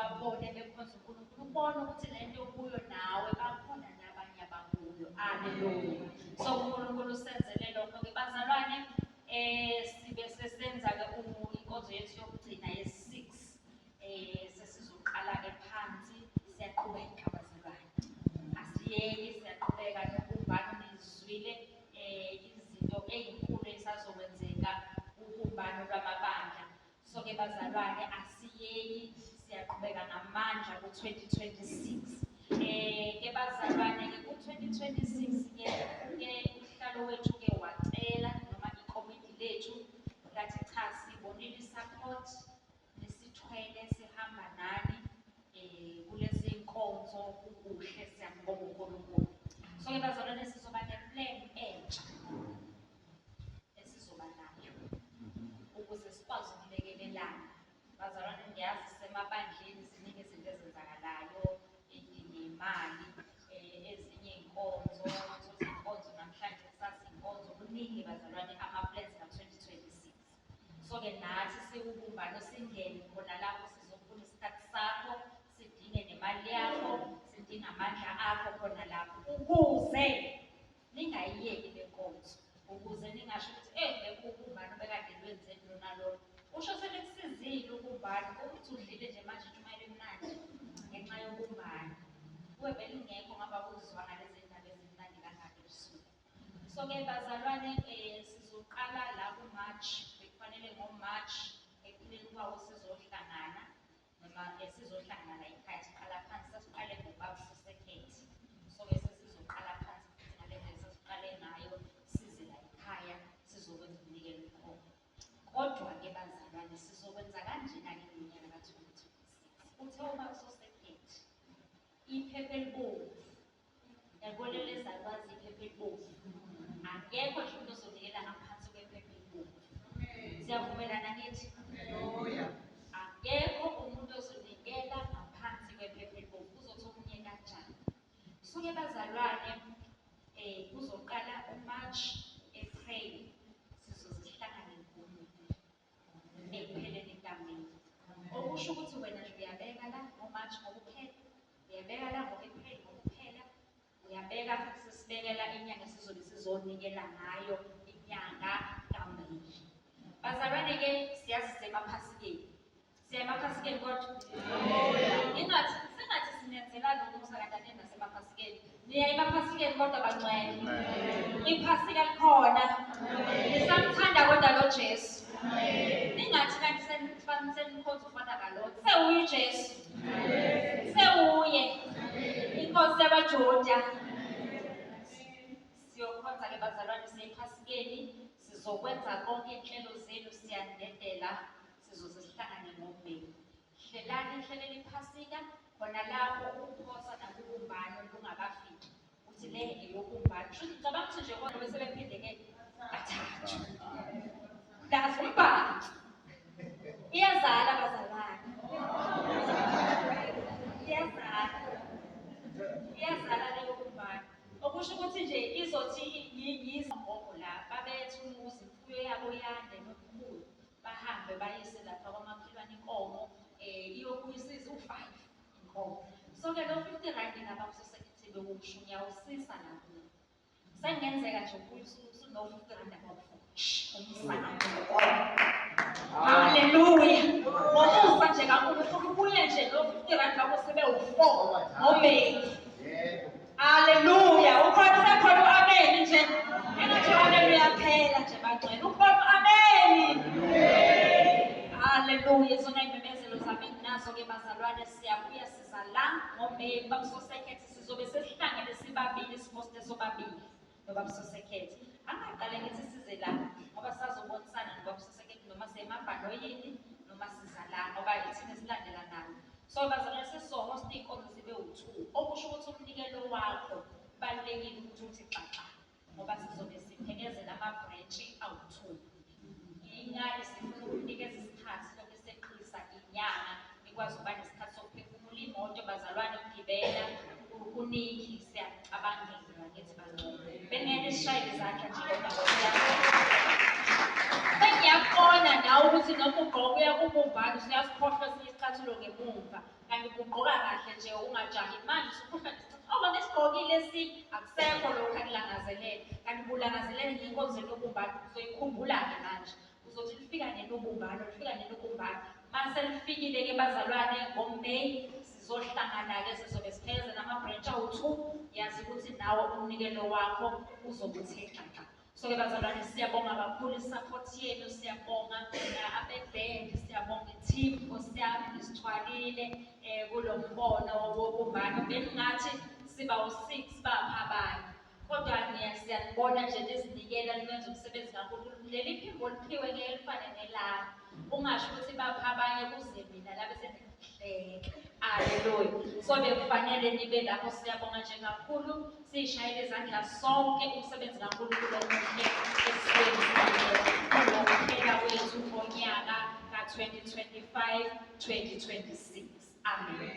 babone bekhonza uNkulunkulu, ubone ukuthi lento kuyo nawe bakhona nabanye abakuyo. Haleluya. So uNkulunkulu usenzele lokho-ke bazalwane. Sibe sesenza-ke inkonzo yethu yokugcina ye-6. Sesizoqala-ke phansi, siyaqhubeka bazalwane. Asiyeki, siyaqhubeka nobumbano. Nizwile izinto ey'nkulu ezisazokwenzeka ubumbano lwamabandla. So-ke bazalwane, asiyeki, siyaqhubeka ngamandla ku-2026. Ke bazalwane-ke ku-2026-ke uhlalo wethu-ke wacela noma ikomiti lethu lathi cha, sibonile i-support nesithwele sihamba nani kulezi nkonzo kukuhle, siyambonga uNkulunkulu. So-ke bazalwane, sizoba ne-plan entsha esizoba nayo ukuze sikwazi ukulekelelana. Bazalwane, ngiyazi semabandleni ziningi izinto ezenzakalayo, idinga imali, ezinye iy'nkonzo, inkonzo namhlanje kusasa inkonzo, kuningi bazalwane ama-plans ka-2026. So-ke nathi siwubumbano singene khona lapho sizofuna isikhathi sakho, sidinge nemali yakho, sidinge amandla akho khona lapho, ukuze ningayiyeki le nkonzo, ukuze ningasho ukuthi bekho ubumbano bekade lwenzeni lona lolo. Usho selikusizile ubumbano, ukuthi udlile nje manje utshumayele mnandi ngenxa yobumbano. Kuwe belingekho ngaba kuzwa ngalezi ndaba ezimnandi kangaka ebusuku. So-ke bazalwane, sizoqala la ku-March, bekufanele ngo-March ekupheleni kwawo sizohlangana noma sizohlangana la ekhaya, siqala phansi, sasiqale ngobaba uSosekhethi. So-ke sesizoqala phansi futhi ngale ndlela sasiqale ngayo, size la ekhaya sizokwenza umnikelo khona. Kodwa-ke bazalwane, sizokwenza kanjena-ke ngonyaka ka-2026. Uthe ubaba uSosekhethi iphepha elibomvu, yabona lezalwazi iphepha elibomvu, akekho nje umuntu ozonikela ngaphansi kwephepha elibomvu. Siyavumelana ngithi? Akekho umuntu ozonikela ngaphansi kwephepha elibomvu. Kuzothi omunye kanjani? So-ke bazalwane, kuzoqala uMarch, April, sizozihlangana ekupheleni kukaMeyi. Okusho ukuthi wena nje uyabeka la ngo-March ngokuphela, uyabeka la ngo-April ngokuphela, uyabeka futhi sesibekela inyanga esizobe sizonikela ngayo, inyanga kaMeyi. Bazalwane-ke siyazi semaphasikeni. Siya emaphasikeni kodwa? Sengathi sinenzela lokhu musakadane nasemaphasikeni. Niya emaphasikeni kodwa bangcwele. Iphasika likhona. Nisamthanda kodwa lo Jesu. Ningathi kanti senikhonza ufana ngalo. Sewuye uJesu. Sewuye. Inkosi yabaJuda. Siyokhonza-ke bazalwane seyiphasikeni, sizokwenza konke inhlelo zenu, siyandedela, sizoze sihlangane ngoMeyi. Hlelani, hlelela iphasika, khona lapho ukuphosa nakubumbano lungakafiki. Uthi le eyobumbano. Shuthi ngicabanga ukuthi nje kodwa bese bephinde-ke kathathu. Ndazi umbhalo. Iyazala bazalwane. Iyazala leyo bumbano. Okusho ukuthi nje izothi yizingogo la babethu umuzi, imfuyo yabo yande nokukhulu, bahambe bayise lapha kwamakhelwane inkomo, iyokuyisiza u-5 inkomo. So-ke lo 50 rand ngaba uSosekhethi bewusho ngiyawusisa lapho. Sengenzeka nje usuno 50 rand umsana. Haleluya. Ngomusa nje kaNkulunkulu ubuye nje lo 50 rand bakho sebe-4 ngoMeyi. Haleluya. Ukhona sekhona u-amen nje. Engathi haleluya phela nje bagcwele. Ukhona amen. Haleluya. Zona imemezelo zami nazo-ke bazalwane, siyabuya siza la ngoMeyi. Baba uSosekhethi sizobe sesihlangene sibabili, siposte sobabili noBaba uSosekhethi. Angaqale ngithi size la ngoba sazobonisana noBaba uSosekhethi noma semabhanoyini noma siza la ngoba ithina silandela nayo. So bazalwane, sizohosta iy'nkonzo zibe u-2, okusho ukuthi umnikelo wakho kubalulekile ukuthi uthi xaxa ngoba sizobe siphekezela amabhrentshi awu-2. Ingane sifuna ukunikeza isikhathi lokhu eseqisa inyanga, nikwazi ukuba nesikhathi sokuphefumula imoto bazalwane, ukugibela kuningi, siyacabangela ngithi bazalwane. Bengeke sishayele izandla nje kodwa sengiyakubona nawe ukuthi noma ugqoke uya kubumbano siyasikhohlwa esinye isicathulo ngemumva. kanti kugqoka kahle nje ungajahi manje oh nesigqokile akusekho lokho akulangazelele kanti kulangazelele ngenkonzo enobumbano uzoyikhumbula-ke manje uzothi lifika nenobumbano mase lifikile-ke bazalwane ngoMeyi sizohlangana-ke sizobe sipheze nama-branch awu-2 yazi ukuthi nawe umnikelo wakho uzobe uthe xaxa. So-ke bazalwane siyabonga kakhulu i-support yenu, siyabonga abeband, siyabonga i-team Nkosi yami nisithwalile kulo mbono wobumbano. Beningathi siba u-6 baphabanye kodwa siyanibona nje lizinikela limenza umsebenzi kakhulu. Leli phimbo liphiwe ngeke lifane nelami, ungasho ukuthi baphabanye kuze mina labe sengihleka. Haleluya. So bekufanele nibe lapho. Siyabonga nje kakhulu, siyishayele izandla sonke umsebenzi kaNkulunkulu omuhle esiwenzile ukuphela kwethu ngonyaka ka-2025-2026. Amen.